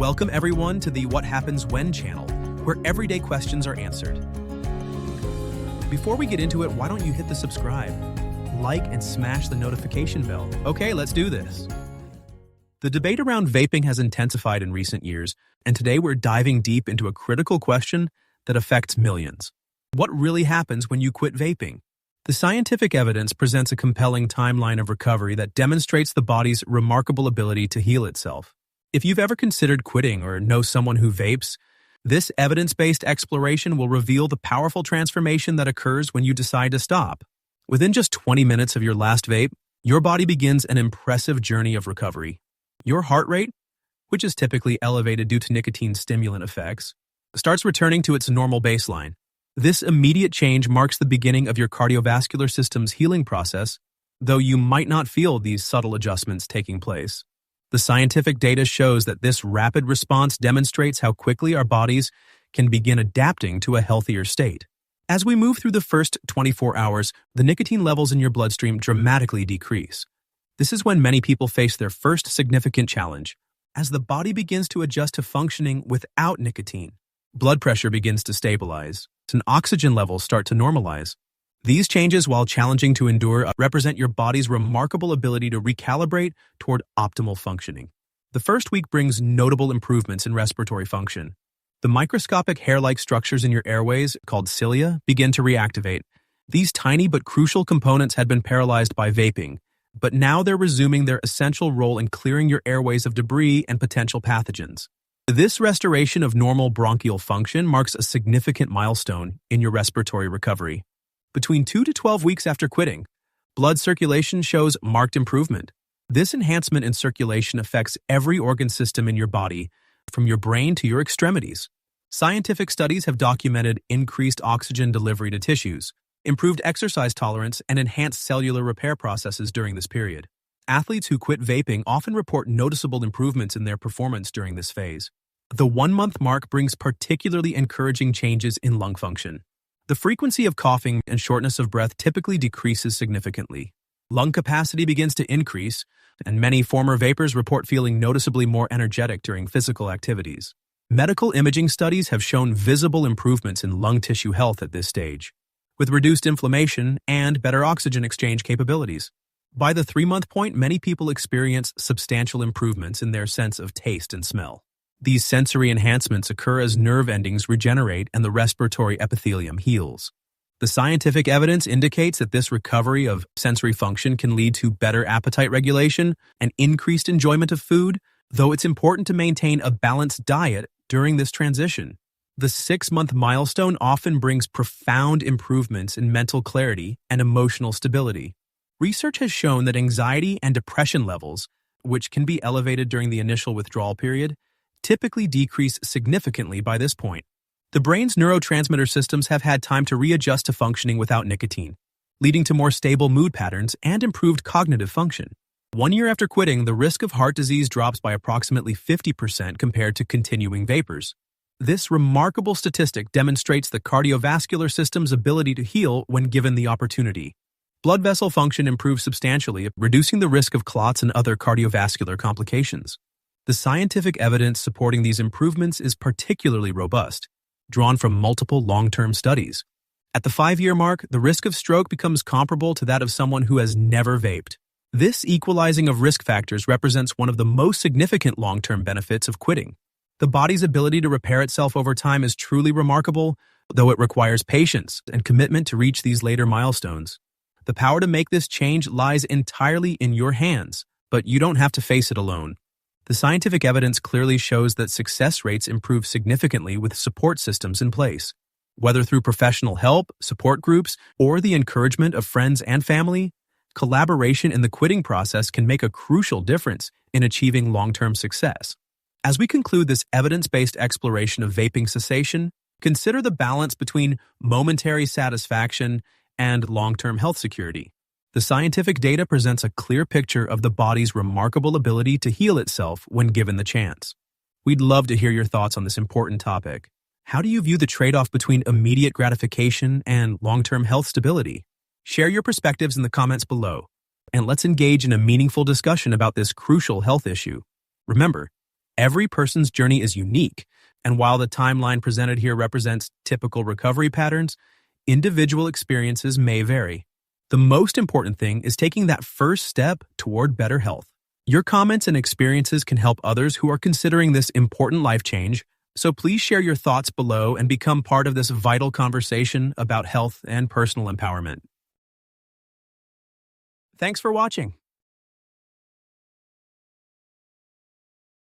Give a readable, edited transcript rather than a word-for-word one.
Welcome everyone to the What Happens When channel, where everyday questions are answered. Before we get into it, why don't you hit the subscribe, like, and smash the notification bell? Okay, let's do this. The debate around vaping has intensified in recent years, and today we're diving deep into a critical question that affects millions. What really happens when you quit vaping? The scientific evidence presents a compelling timeline of recovery that demonstrates the body's remarkable ability to heal itself. If you've ever considered quitting or know someone who vapes, this evidence-based exploration will reveal the powerful transformation that occurs when you decide to stop. Within just 20 minutes of your last vape, your body begins an impressive journey of recovery. Your heart rate, which is typically elevated due to nicotine stimulant effects, starts returning to its normal baseline. This immediate change marks the beginning of your cardiovascular system's healing process, though you might not feel these subtle adjustments taking place. The scientific data shows that this rapid response demonstrates how quickly our bodies can begin adapting to a healthier state. As we move through the first 24 hours, the nicotine levels in your bloodstream dramatically decrease. This is when many people face their first significant challenge, as the body begins to adjust to functioning without nicotine. Blood pressure begins to stabilize, and oxygen levels start to normalize. These changes, while challenging to endure, represent your body's remarkable ability to recalibrate toward optimal functioning. The first week brings notable improvements in respiratory function. The microscopic hair-like structures in your airways, called cilia, begin to reactivate. These tiny but crucial components had been paralyzed by vaping, but now they're resuming their essential role in clearing your airways of debris and potential pathogens. This restoration of normal bronchial function marks a significant milestone in your respiratory recovery. Between 2 to 12 weeks after quitting, blood circulation shows marked improvement. This enhancement in circulation affects every organ system in your body, from your brain to your extremities. Scientific studies have documented increased oxygen delivery to tissues, improved exercise tolerance, and enhanced cellular repair processes during this period. Athletes who quit vaping often report noticeable improvements in their performance during this phase. The 1-month mark brings particularly encouraging changes in lung function. The frequency of coughing and shortness of breath typically decreases significantly. Lung capacity begins to increase, and many former vapers report feeling noticeably more energetic during physical activities. Medical imaging studies have shown visible improvements in lung tissue health at this stage, with reduced inflammation and better oxygen exchange capabilities. By the 3-month point, many people experience substantial improvements in their sense of taste and smell. These sensory enhancements occur as nerve endings regenerate and the respiratory epithelium heals. The scientific evidence indicates that this recovery of sensory function can lead to better appetite regulation and increased enjoyment of food, though it's important to maintain a balanced diet during this transition. The 6-month milestone often brings profound improvements in mental clarity and emotional stability. Research has shown that anxiety and depression levels, which can be elevated during the initial withdrawal period, typically decrease significantly by this point. The brain's neurotransmitter systems have had time to readjust to functioning without nicotine, leading to more stable mood patterns and improved cognitive function. 1 year after quitting, the risk of heart disease drops by approximately 50% compared to continuing vapers. This remarkable statistic demonstrates the cardiovascular system's ability to heal when given the opportunity. Blood vessel function improves substantially, reducing the risk of clots and other cardiovascular complications. The scientific evidence supporting these improvements is particularly robust, drawn from multiple long-term studies. At the 5-year mark, the risk of stroke becomes comparable to that of someone who has never vaped. This equalizing of risk factors represents one of the most significant long-term benefits of quitting. The body's ability to repair itself over time is truly remarkable, though it requires patience and commitment to reach these later milestones. The power to make this change lies entirely in your hands, but you don't have to face it alone. The scientific evidence clearly shows that success rates improve significantly with support systems in place. Whether through professional help, support groups, or the encouragement of friends and family, collaboration in the quitting process can make a crucial difference in achieving long-term success. As we conclude this evidence-based exploration of vaping cessation, consider the balance between momentary satisfaction and long-term health security. The scientific data presents a clear picture of the body's remarkable ability to heal itself when given the chance. We'd love to hear your thoughts on this important topic. How do you view the trade-off between immediate gratification and long-term health stability? Share your perspectives in the comments below, and let's engage in a meaningful discussion about this crucial health issue. Remember, Every person's journey is unique, and while the timeline presented here represents typical recovery patterns, individual experiences may vary. The most important thing is taking that first step toward better health. Your comments and experiences can help others who are considering this important life change, so please share your thoughts below and become part of this vital conversation about health and personal empowerment. Thanks for watching.